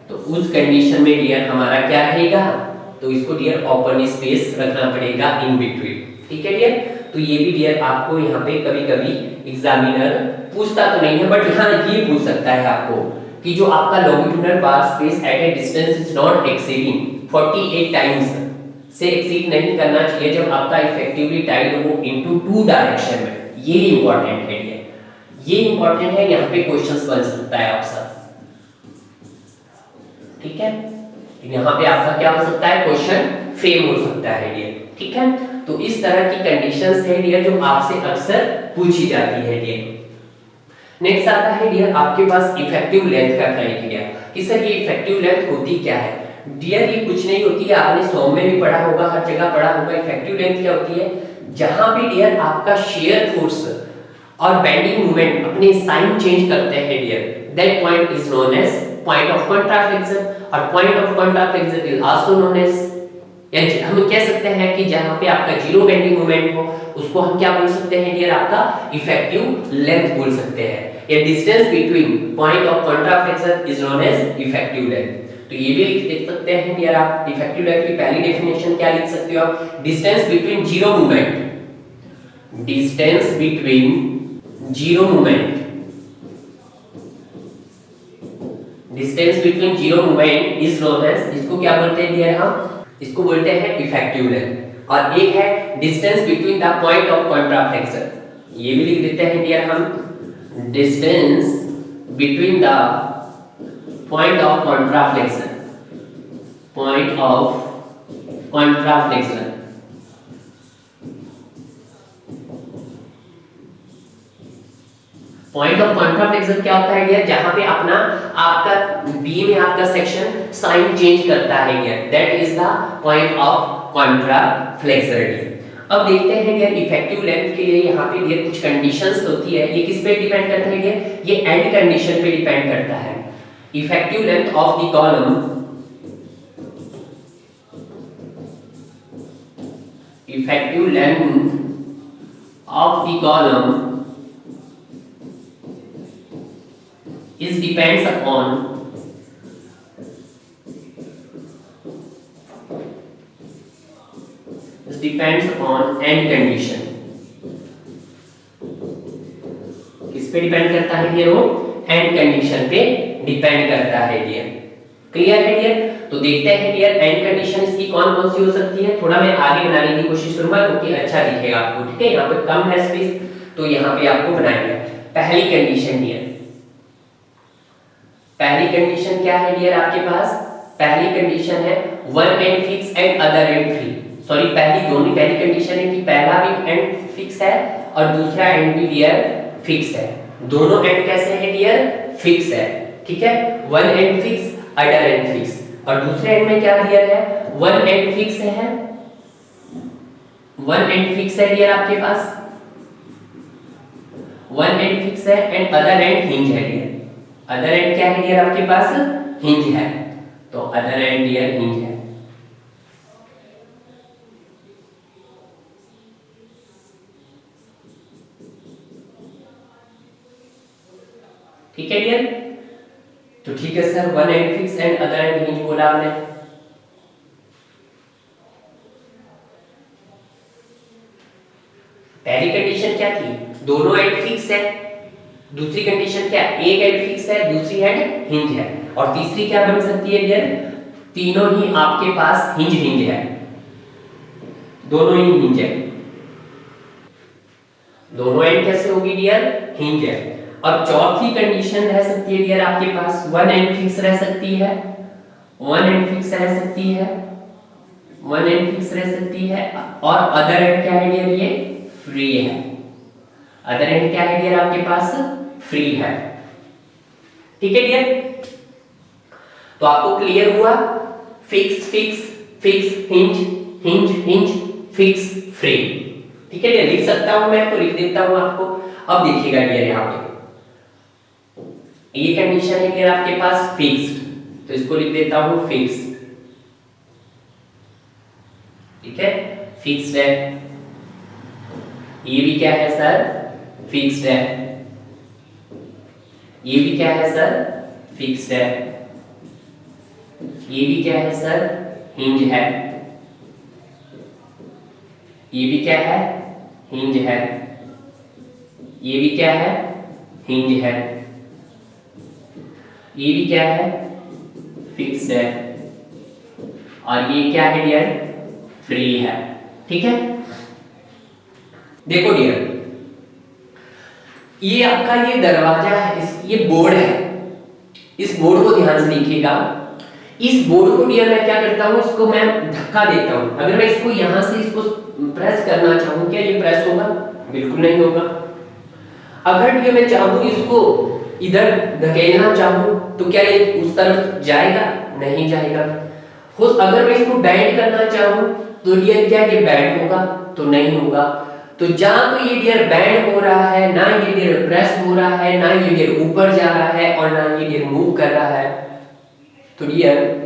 तो उस कंडीशन में डियर हमारा क्या रहेगा, तो इसको डियर ओपन स्पेस रखना पड़ेगा इन बिटवीन, ठीक है डियर। तो ये भी डियर आपको यहाँ पे कभी-कभी एग्जामिनर पूछता तो नहीं है, बट हाँ ये पूछ सकता है आपको कि जो आपका longitudinal bar space at A distance is not exceeding 48 times से एक्सीड नहीं करना चाहिए जब आपका इफेक्टिवली टाइड हो इनटू 2 डायरेक्शन में, ये इंपॉर्टेंट है डियर, ये इंपॉर्टेंट है, यहाँ पे क्वेश्चंस बन सकता है आपसे, ठीक है, यहाँ पे आपका क्या हो सकता है, क्वेश्चन फ्रेम हो सकता है डियर, ठीक है। तो इस तरह की कंडीशंस है डियर जो आपसे अक्सर पूछी जाती है डियर। नेक्स्ट आता है डियर आपके पास इफेक्टिव लेंथ का क्राइटेरिया कि सर ये इफेक्टिव लेंथ होती क्या है। डियर ये कुछ नहीं होती है, आपने 100 में भी पढ़ा होगा, हर जगह पढ़ा होगा। इफेक्टिव लेंथ क्या होती है, जहां भी डियर आपका शेयर फोर्स और बेंडिंग मोमेंट अपने साइन चेंज करते हैं dear, that point is known as point of contraflexure, और point of contraflexure is also known as, यानी हम कह सकते हैं कि जहां पे आपका जीरो बेंडिंग मोमेंट हो उसको हम क्या बोल सकते हैं डियर, आपका इफेक्टिव लेंथ बोल सकते हैं। A distance between point of contraflexure is known as effective length. तो ये भी लिख सकते हैं डियर आप, इफेक्टिव लेंथ की पहली डेफिनेशन क्या लिख सकते हो आप, distance between zero movement, distance between zero movement, distance between zero movement is known as, इसको क्या बोलते हैं डियर, हम इसको बोलते हैं इफेक्टिव लेंथ। और एक है distance between the point of contraflexure, ये भी लिख देते हैं डियर हम, distance between the point of contraflexure, point of contraflexure. Point of contraflexure क्या होता है डियर, जहां पे अपना आपका बी में आपका सेक्शन साइन चेंज करता है dear, that is the point of contraflexure dear. अब देखते हैं डियर इफेक्टिव लेंथ के लिए यहाँ पे डियर कुछ कंडीशंस होती है, ये किस पे डिपेंड करता है डियर, ये एंड कंडीशन पे डिपेंड करता है। Effective length of the column, effective length of the column is depends upon end condition। किस पे डिपेंड करता है डियर, वो एंड कंडीशन पे डिपेंड करता है डियर। क्लियर है डियर। तो देखते हैं डियर एंड कंडीशन इसकी कौन कौन सी हो सकती है, थोड़ा मैं आगे बनाने की कोशिश करूंगा क्योंकि अच्छा दिखेगा आपको, ठीक है। यहाँ पे कम है स्पेस तो यहाँ पे आपको बनाएंगे। पहली कंडीशन डियर, पहली कंडीशन क्या है डियर आपके पास, पहली कंडीशन है one end fix end other end free. Sorry पहली कंडीशन है कि पहला भी एंड फिक्स है और दूसरा एंड भी डियर फिक्स है। दोनों एंड कैसे है डियर, फिक्स है, ठीक है। One end fix, other and fix, और दूसरे एंड में क्या डियर है, वन एंड फिक्स है, वन एंड फिक्स है डियर आपके पास, वन एंड फिक्स है एंड अदर एंड हिंज है डियर। अदर एंड क्या है डियर आपके पास, हिंज है, तो अदर एंड डियर हिंज है। ठीक है डियर। तो ठीक है sir, one end fix end other and hinge बोला आपने। पहली कंडीशन क्या थी, दोनों एंड फिक्स है। दूसरी कंडीशन क्या, एक एंड फिक्स है, दूसरी एंड हिंज है। और तीसरी क्या बन सकती है डियर, तीनों ही आपके पास हिंज हिंज है, दोनों ही हिंज है। दोनों एंड कैसे होगी डियर, हिंज है। और चौथी कंडीशन रह सकती है डियर आपके पास, वन एंड फिक्स रह सकती है, वन एंड फिक्स रह सकती है, वन एंड फिक्स रह सकती है, और अदर एंड क्या है डियर, ये फ्री है। अदर एंड क्या है डियर आपके पास, फ्री है। ठीक है डियर। तो आपको क्लियर हुआ, fix fix fix, hinge hinge hinge, fix free. ठीक है डियर, लिख सकता हूं मैं तो लिख देता हूं आपको। अब देखिएगा डियर, यहां पे ये कंडीशन है डियर आपके पास फिक्स्ड, तो इसको लिख देता हूं फिक्स्ड। ठीक है, फिक्स्ड है। ये भी क्या है सर, फिक्स्ड है। ये भी क्या है सर, फिक्स्ड है। ये भी क्या है सर, हिंज है। ये भी क्या है, हिंज है। ये भी क्या है, हिंज है। ये भी क्या है, फिक्स्ड है। और ये क्या है डियर, फ्री है। ठीक है, देखो डियर, ये आपका ये दरवाजा है, ये बोर्ड है। इस बोर्ड को ध्यान से देखिएगा। इस बोर्ड को डियर मैं क्या करता हूं, इसको मैं धक्का देता हूं। अगर मैं इसको यहां से इसको प्रेस करना चाहूं, क्या ये प्रेस होगा, बिल्कुल नहीं होगा। अगर ये मैं चाहूँ इसको इधर धकेलना चाहूँ तो क्या ये उस तरफ जाएगा? नहीं जाएगा। अगर मैं इसको बैंड करना चाहूँ तो डियर क्या ये बैंड होगा? तो नहीं होगा। तो जहां तो ये डियर बैंड हो रहा है, ना ये डियर प्रेस हो रहा है, ना ये डियर ऊपर जा रहा है और ना ये डियर मूव कर रहा है, तो डियर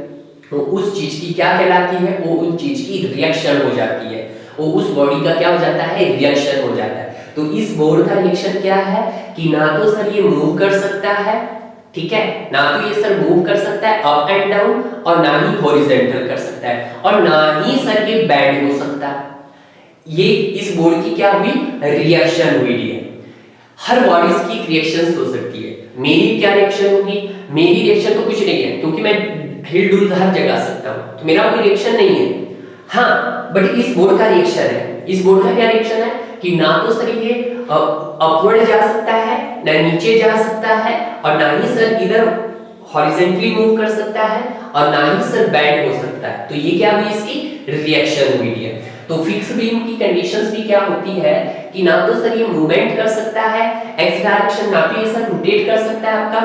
वो उस चीज की क्या कहलाती है? वो उस चीज की रिएक्शन हो जाती है, वो उस बॉडी का क्या हो जाता है? रिएक्शन हो जाता है। तो इस बोर्ड का रिएक्शन क्या है कि ना तो सर ये मूव कर सकता है, ठीक है, ना तो ये सर मूव कर सकता है अप एंड डाउन, और ना ही हॉरिजॉन्टल कर सकता है, और ना ही सर ये बैंड हो सकता है। ये इस बोर्ड की क्या हुई? रिएक्शन हुई है। हर बॉडीज की रिएक्शंस हो सकती है। मेरी क्या रिएक्शन होगी? मेरी रिएक्शन तो कुछ नहीं है, क्योंकि मैं हिल डुल हर जगह सकता हूं, तो मेरा कोई रिएक्शन नहीं है। हाँ, बट इस बोर्ड का रिएक्शन है। इस बोर्ड का क्या रिएक्शन है कि ना तो सर ये अपवर्ड जा सकता है, ना नीचे जा सकता है, और ना ही सर इधर हॉरिजॉन्टली मूव कर सकता है, और ना ही सर बैंड हो सकता है। तो ये क्या हुई? इसकी रिएक्शन हुई है। तो फिक्स बीम की कंडीशंस भी क्या होती है कि ना तो सर ये मूवमेंट कर सकता है एक्स डायरेक्शन, ना तो ये सर रोटेट कर सकता है आपका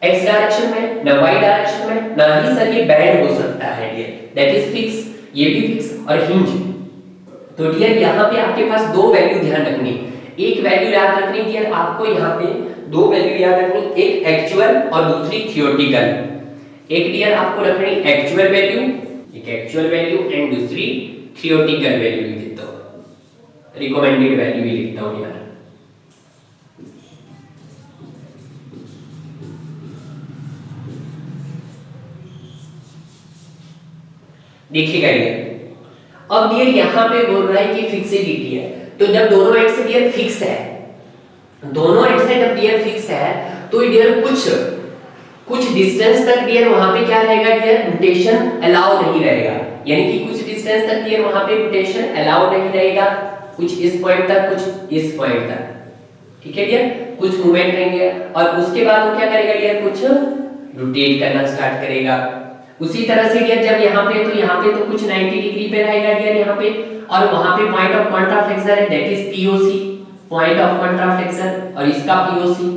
एक्स डायरेक्शन में, ना वाई डायरेक्शन में, ना ही सर ये बैंड हो सकता है डियर, दैट इज फिक्स। ये भी फिक्स और हिंज। तो डियर यहाँ पे आपके पास दो वैल्यू ध्यान रखनी। एक वैल्यू याद रखनी डियर आपको, यहाँ पे दो वैल्यू याद रखनी, एक एक्चुअल और दूसरी थियोरेटिकल। एक डियर आपको रखनी एक्चुअल वैल्यू, एक एक्चुअल वैल्यू एंड दूसरी थियोरेटिकल वैल्यू भी लिखता हूं, रिकमेंडेड वैल्यू भी लिखता हूं यार। देखिएगा डियर, अब डियर यहां पे बोल रहा है कि फिक्सिबिलिटी है, तो जब दोनों एंड से डियर फिक्स है, दोनों एंड से जब डियर फिक्स है, तो डियर कुछ डिस्टेंस तक डियर वहां पे क्या रहेगा डियर? रोटेशन अलाउ नहीं रहेगा, यानी कि कुछ डिस्टेंस तक डियर वहां पे रोटेशन अलाउ नहीं रहेगा, कुछ इस पॉइंट तक, कुछ इस पॉइंट तक, ठीक है डियर, कुछ मूवमेंट रहेंगे, और उसके बाद वो क्या करेगा डियर? कुछ रोटेट करना स्टार्ट करेगा। उसी तरह से डियर जब यहाँ पे तो कुछ 90 डिग्री पे रहेगा डियर यहाँ पे, और वहां पे पॉइंट ऑफ कॉन्ट्राफ्लेक्शन है, that is POC, point of contraflexure, और इसका पीओसी।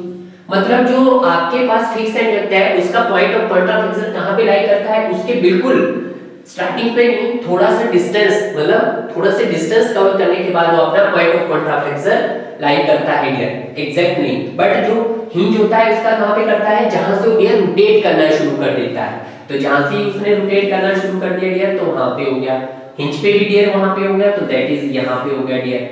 मतलब जो आपके पास फिक्स एंड लगता है उसका पॉइंट ऑफ कॉन्ट्राफ्लेक्शन कहां पे लाई करता है? उसके बिल्कुल स्टार्टिंग पे नहीं, थोड़ा सा डिस्टेंस, मतलब थोड़ा सा डिस्टेंस कवर करने के बाद वो अपना पॉइंट ऑफ कॉन्ट्राफ्लेक्शन लाई करता है डियर, एग्जैक्ट नहीं। बट जो हिंज होता है उसका कहां पे करता है? जहां से वो डियर रोटेट करना शुरू कर देता है। तो जहां से उसने रोटेट करना शुरू कर दिया डियर, तो वहां पे हो गया हिंज पे भी डियर, वहां पे हो गया, तो दैट इज यहां पे हो गया डियर,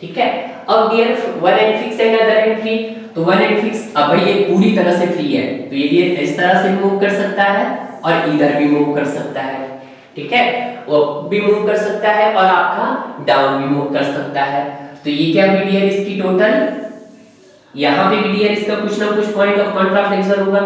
ठीक है। अब dear one end fix end other end free, तो वन एंड फिक्स, अब भाई ये पूरी तरह से फ्री है, तो ये इस तरह से मूव कर सकता है और इधर भी मूव कर सकता है, ठीक है, वो भी मूव कर सकता है और आपका डाउन भी मूव कर सकता है। तो ये क्या हुई डियर इसकी टोटल? यहाँ पे भी डियर इसका कुछ ना कुछ पॉइंट ऑफ कॉन्ट्राफ्लेक्शन होगा,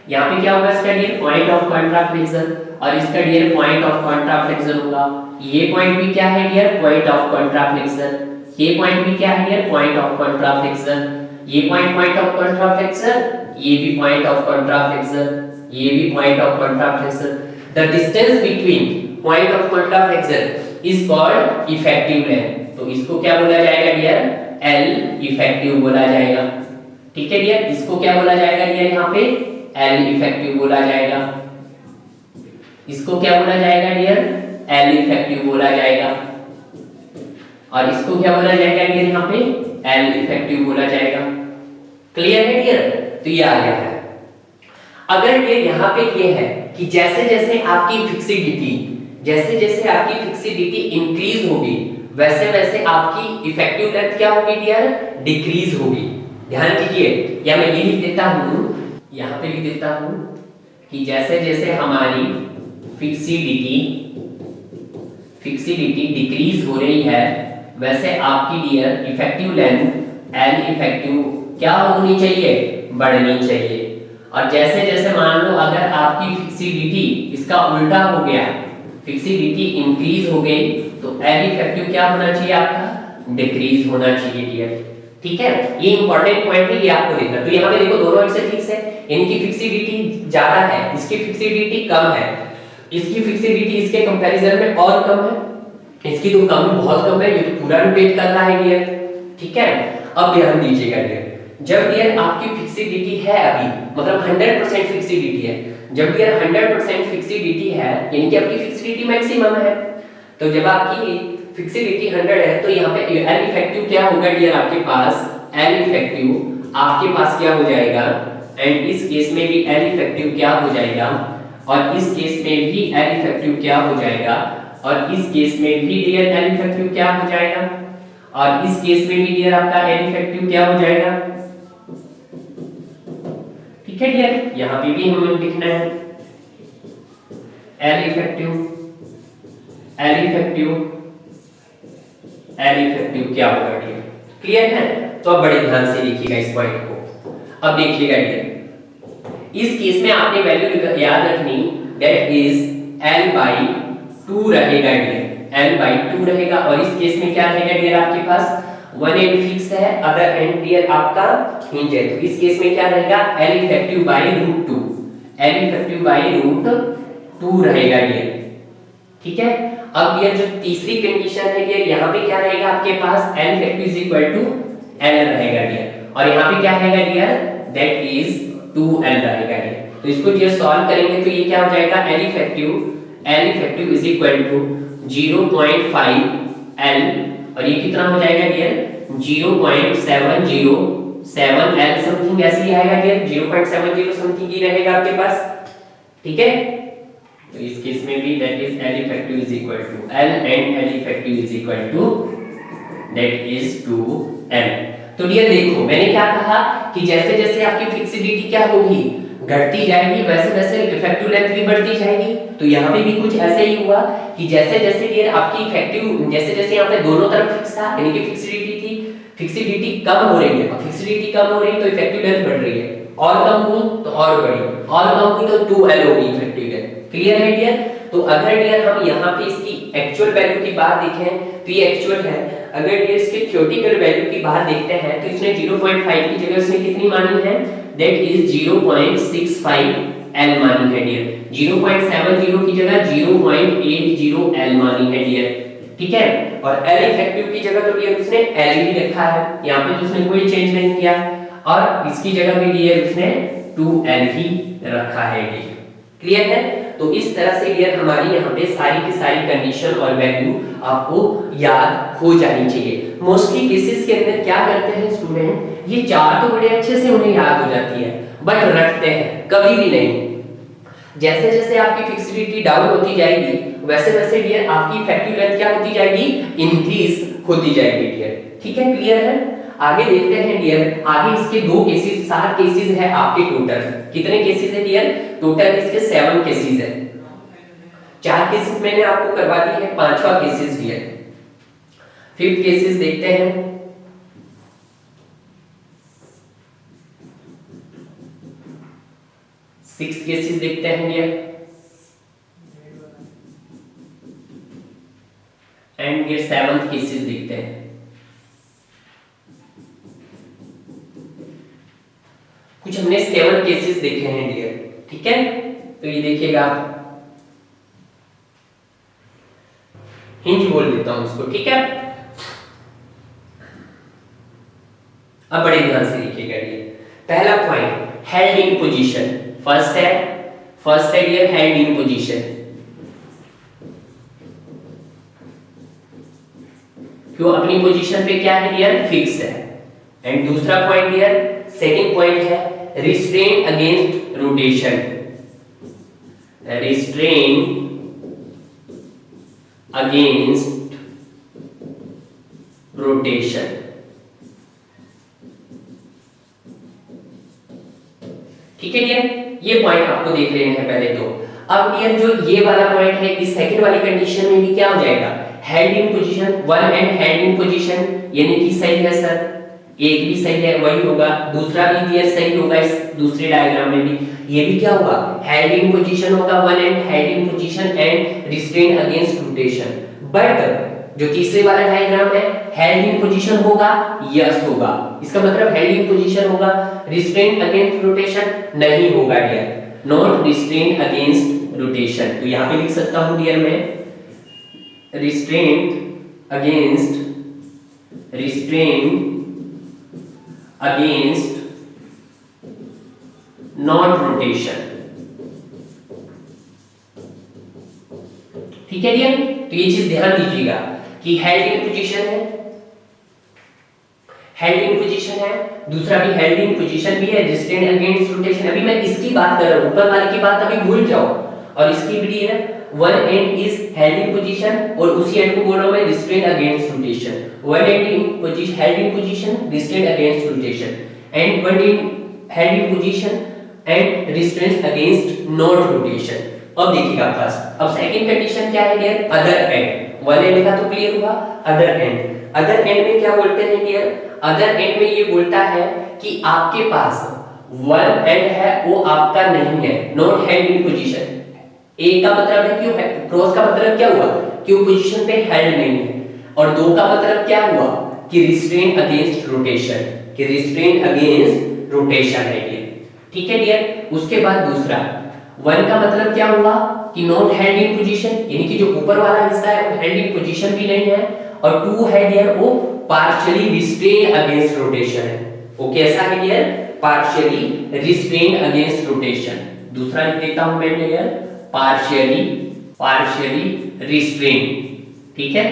यहाँ पे क्या होगा इसका डियर? पॉइंट ऑफ कॉन्ट्राफ्लेक्शन, और इसका डियर पॉइंट ऑफ कॉन्ट्राफ्लेक्शन होगा। ये पॉइंट भी क्या है डियर? Point of contraflexure. ये पॉइंट भी क्या है डियर? Point of contraflexure. ये पॉइंट ऑफ कॉन्ट्राफ्लेक्शन, ये भी पॉइंट ऑफ कॉन्ट्राफ्लेक्शन, ये भी point of contraflexure. The distance between point of contraflexure is called effective length, तो इसको क्या बोला जाएगा डियर? एल इफेक्टिव बोला जाएगा, ठीक है डियर। इसको क्या बोला जाएगा डियर? यहाँ पे एल इफेक्टिव बोला जाएगा, इसको क्या बोला जाएगा डियर? एल इफेक्टिव बोला जाएगा, और इसको क्या बोला जाएगा डियर? यहाँ पे एल इफेक्टिव बोला जाएगा। क्लियर है डियर? तो ये आ गया है। अगर ये यहाँ पे ये है कि जैसे जैसे आपकी फिक्सिबिलिटी इंक्रीज होगी, वैसे वैसे आपकी इफेक्टिव लेंथ क्या होगी डियर? डिक्रीज होगी। ध्यान दीजिए, या मैं ये लिख देता हूं, यहाँ पे लिख देता हूं कि जैसे जैसे हमारी फिक्सिबिलिटी डिक्रीज हो रही है, वैसे आपकी dear effective length L effective क्या होनी चाहिए? बढ़नी चाहिए। और जैसे जैसे मान लो अगर आपकी फिक्सिबिलिटी इसका उल्टा हो गया, फिक्सिबिलिटी इंक्रीज हो गई, तो एल इफेक्टिव क्या होना चाहिए आपका? डिक्रीज होना चाहिए डियर, ठीक है। ये इंपॉर्टेंट पॉइंट है, ये आपको देखना। तो यहाँ पे देखो दोनों एंड से फिक्स है, इनकी फिक्सिबिलिटी ज्यादा है, इसकी फिक्सिबिलिटी कम है, इसकी फिक्सिबिलिटी इसके कंपैरिजन में और कम है, इसकी तो कम बहुत कम है, ये तो पूरा रोटेट कर रहा है डियर, ठीक है। अब ध्यान दीजिएगा डियर, जब डियर आपकी फिक्सिडिटी है अभी, मतलब 100% फिक्सिडिटी है, जब डियर 100% फिक्सिडिटी है यानी कि आपकी फिक्सिडिटी मैक्सिमम है, तो जब आपकी फिक्सिडिटी 100 है तो यहाँ पे एल इफेक्टिव क्या होगा डियर आपके पास, एल इफेक्टिव आपके पास क्या हो जाएगा, एंड इस केस में भी एल इफेक्टिव क्या हो जाएगा, और इस केस में भी एल इफेक्टिव क्या हो जाएगा, और इस केस में भी डियर एल इफेक्टिव क्या हो जाएगा, और इस केस में भी डियर आपका एल इफेक्टिव क्या हो जाएगा। ठीक है डियर, यहाँ पे भी हमें लिखना है L effective, L effective, L effective क्या होगा डियर, क्लियर है। तो अब बड़े ध्यान से देखिएगा इस पॉइंट को। अब देखिएगा डियर, इस केस में आपने वैल्यू याद रखनी, दैट इज L/2 रहेगा डियर, L/2 रहेगा, और इस केस में क्या रहेगा डियर आपके पास, वन एंड फिक्स है, अदर एंड डियर आपका हिंज है, तो इस केस में क्या रहेगा, L effective/√2, L effective/√2 रहेगा डियर। ठीक है, अब डियर जो तीसरी कंडीशन है डियर, यहाँ पे क्या रहेगा आपके पास, L effective L रहेगा डियर, और यहाँ पे क्या रहेगा डियर, दैट इज 2L रहेगा डियर। तो इसको डियर सॉल्व करेंगे तो ये क्या हो जाएगा, L effective is equal to 0.5L, और ये कितना हो जाएगा डियर, 0.707L समथिंग ऐसे ही आएगा डियर, 0.70 समथिंग ही रहेगा आपके पास। ठीक है, तो इस केस में भी that is L effective is equal to L and L effective is equal to that is 2L। तो डियर देखो मैंने क्या कहा कि जैसे जैसे आपकी फिक्सिडिटी क्या होगी, घटती जाएगी, वैसे वैसे इफेक्टिव लेंथ भी बढ़ती जाएगी। तो यहाँ पे भी कुछ ऐसे ही हुआ कि जैसे जैसे डियर आपकी इफेक्टिव, जैसे जैसे यहाँ पे दोनों तरफ फिक्स था यानी कि फिक्सिडिटी थी, फिक्सिडिटी कम हो रही है, अब फिक्सिडिटी कम हो रही है तो इफेक्टिव लेंथ बढ़ रही है, और कम हुई तो और बढ़ी, और कम हुई तो 2L होगी इफेक्टिव लेंथ। क्लियर है डियर। तो अगर डियर हम यहाँ पे इसकी एक्चुअल वैल्यू की बात देखें तो ये एक्चुअल है, अगर डियर इसके थ्योरेटिकल वैल्यू की बात देखते हैं तो इसने 0.5 की जगह इसने कितनी मानी है, दैट इज 0.65L मानी है डियर, 0.70 की जगह 0.80L मानी है डियर। ठीक है, और L इफेक्टिव की जगह तो डियर उसने L ही रखा है, यहाँ पे तो उसने कोई चेंज नहीं किया, और इसकी जगह भी डियर उसने 2L ही रखा है डियर। क्लियर है। तो इस तरह से डियर हमारी यहाँ पे सारी की सारी कंडीशन और वैल्यू आपको याद हो जानी चाहिए। मोस्टली केसेस के अंदर क्या करते हैं स्टूडेंट, ये चार तो बड़े अच्छे से उन्हें याद हो जाती है, बट रटते हैं कभी भी नहीं। जैसे जैसे आपकी फिक्सिडिटी डाउन होती जाएगी वैसे वैसे डियर आपकी इफेक्टिव लेंथ क्या होती जाएगी, इंक्रीज होती जाएगी डियर। ठीक है, क्लियर है। आगे देखते हैं डियर, आगे इसके दो केसेस, 7 केसेस है आपके टोटल। कितने केसेस है डियर, टोटल इसके 7 केसेस है। 4 केसेस मैंने आपको करवा दी है, 5वां केसेस डियर। 5th केसेस देखते हैं। सिक्स केसेस देखते हैं dear, and dear 7th cases देखते हैं। कुछ हमने 7 केसेस देखे हैं डियर। ठीक है, तो ये देखिएगा, हिंज बोल देता हूं इसको। ठीक है, अब बड़े ध्यान से देखिएगा डियर। पहला point, held in position. First है डियर हेल्ड इन पोजीशन। क्यों, अपनी पोजीशन पे क्या है डियर, फिक्स है। एंड दूसरा पॉइंट डियर, सेकंड पॉइंट है restrain against rotation. Restrain against rotation. ठीक है डियर, ये पॉइंट आपको देख लेने हैं पहले तो। अब डियर जो ये वाला पॉइंट है, इस सेकंड वाली कंडीशन में भी क्या हो जाएगा, held in position, one hand held in position, यानी कि सही है सर, एक भी सही है वही होगा, दूसरा भी डियर सही होगा इस दूसरे डायग्राम में भी। ये भी क्या होगा, हेल्ड इन पोजीशन होगा, one hand held in position and restrain against rotation. But जो तीसरे वाला डायग्राम है, हेल्ड इन पोजीशन होगा, यस होगा, इसका मतलब हेल्ड इन पोजीशन होगा, रिस्ट्रेन अगेंस्ट रोटेशन नहीं होगा dear, not restrain against rotation. तो यहां पे लिख सकता हूं डियर मैं, रिस्ट्रेन अगेंस्ट नॉन रोटेशन। ठीक है डियर, तो ये चीज ध्यान दीजिएगा कि हेल्ड इन पोजीशन है, हेल्ड इन पोजीशन है, दूसरा भी हेल्ड इन पोजीशन भी है, रिस्ट्रेन अगेंस्ट रोटेशन। अभी मैं इसकी बात कर रहा हूं, ऊपर वाले की बात अभी भूल जाओ। और इसकी भी है one end is held in position और उसी एंड को बोल रहा हूं मैं restrain against rotation. One end in position held in position, restrain against rotation, and one in held in position and restrain against non rotation. अब देखिएगा फर्स्ट, अब सेकंड कंडीशन क्या है dear, other end. One end का तो क्लियर हुआ, अदर एंड। अदर एंड में क्या बोलते हैं डियर, अदर एंड में ये बोलता है कि आपके पास वन एंड है वो आपका नहीं है, नॉट हेल्ड इन पोजीशन। ए का मतलब है क्यों है, क्रॉस का मतलब क्या हुआ कि वो पोजीशन पे हेल्ड नहीं है, और दो का मतलब क्या हुआ कि रिस्ट्रेन अगेंस्ट रोटेशन, कि रिस्ट्रेन अगेंस्ट रोटेशन है ये। ठीक है डियर, उसके बाद दूसरा वन का मतलब क्या हुआ कि नॉट हेल्ड इन पोजीशन, यानी कि जो ऊपर वाला हिस्सा है वो हेल्ड इन पोजीशन भी नहीं है, और टू है डियर वो पार्शियली रिस्ट्रेन अगेंस्ट रोटेशन है। वो कैसा है dear, partially restrain against rotation. दूसरा लिख देता हूं मैं डियर, पार्शियली रिस्ट्रेन। ठीक है,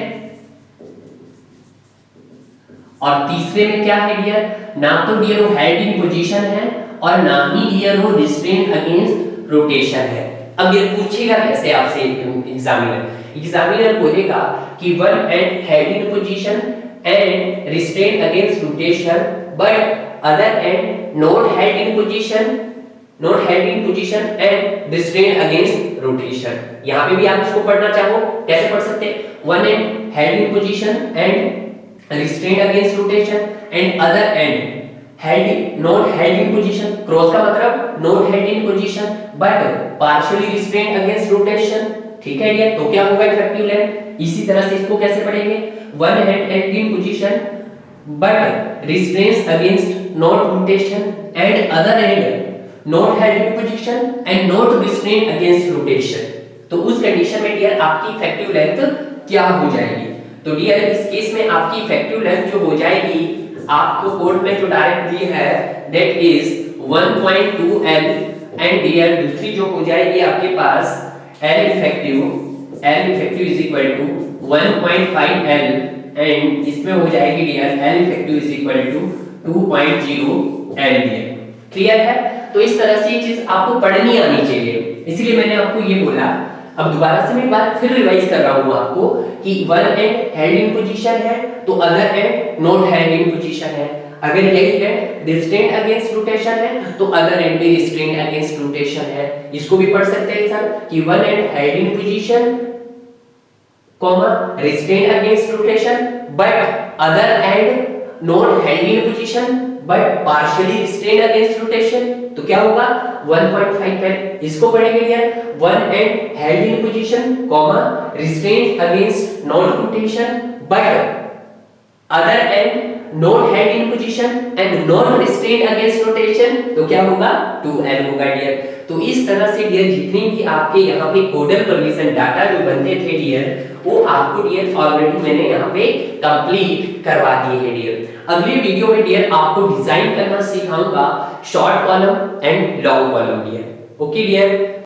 और तीसरे में क्या है डियर, ना तो डियर वो हेल्ड इन पोजीशन है और ना ही डियर वो रिस्ट्रेन अगेंस्ट रोटेशन है। अब ये पूछेगा कैसे आपसे एग्जामिनर बोलेगा कि one and held in position and restrain against rotation but other and not held in position, not held in position and restrain against rotation. यहां पे भी आप इसको पढ़ना चाहो कैसे पढ़ सकते हैं, one and held in position and restrain against rotation and other and held not held in position, cross का मतलब not held in position but partially restrain against rotation. ठीक है डियर, तो क्या होगा इफेक्टिव लेंथ। इसी तरह से इसको कैसे पढ़ेंगे, one hand held in position but restrains against not rotation and other hand not held in position and not restrain against rotation. तो उस कंडीशन में डियर आपकी इफेक्टिव लेंथ क्या हो जाएगी, तो डियर इस केस में आपकी इफेक्टिव लेंथ जो हो जाएगी, आपको कोड में जो डायरेक्ट दी है that is 1.2 L end dear दूसरी जो हो जाएगी आपके पास L effective is equal to 1.5 L end इसमें हो जाएगी dear L effective is equal to 2.0 L dear. Clear है, तो इस तरह से ये चीज आपको पढ़नी आनी चाहिए, इसलिए मैंने आपको ये बोला। अब दोबारा से मैं एक बार फिर रिवाइज कर रहा हूं आपको कि one and held in position है तो other and not held in position है। अगर यही एंड रिस्ट्रेन अगेंस्ट रोटेशन है तो अदर एंड भी रिस्ट्रेन अगेंस्ट रोटेशन है। इसको भी पढ़ सकते हैं सर कि one and held in position comma restrain against rotation but other and not held in position but partially restrain against rotation. तो क्या होगा 1.5 पर इसको पढ़ेंगे dear, one and held in position comma restrain against non rotation but other and not held in position and non restrain against rotation. तो क्या होगा 2L होगा डियर। तो इस तरह से डियर जितनी भी आपके यहाँ पे कोडल प्रोविजन डाटा जो बनते थे डियर वो आपको डियर ऑलरेडी मैंने यहाँ पे कंप्लीट करवा दिए हैं डियर। अगले वीडियो में डियर आपको डिजाइन करना सिखाऊंगा short column and long column dear. Okay dear.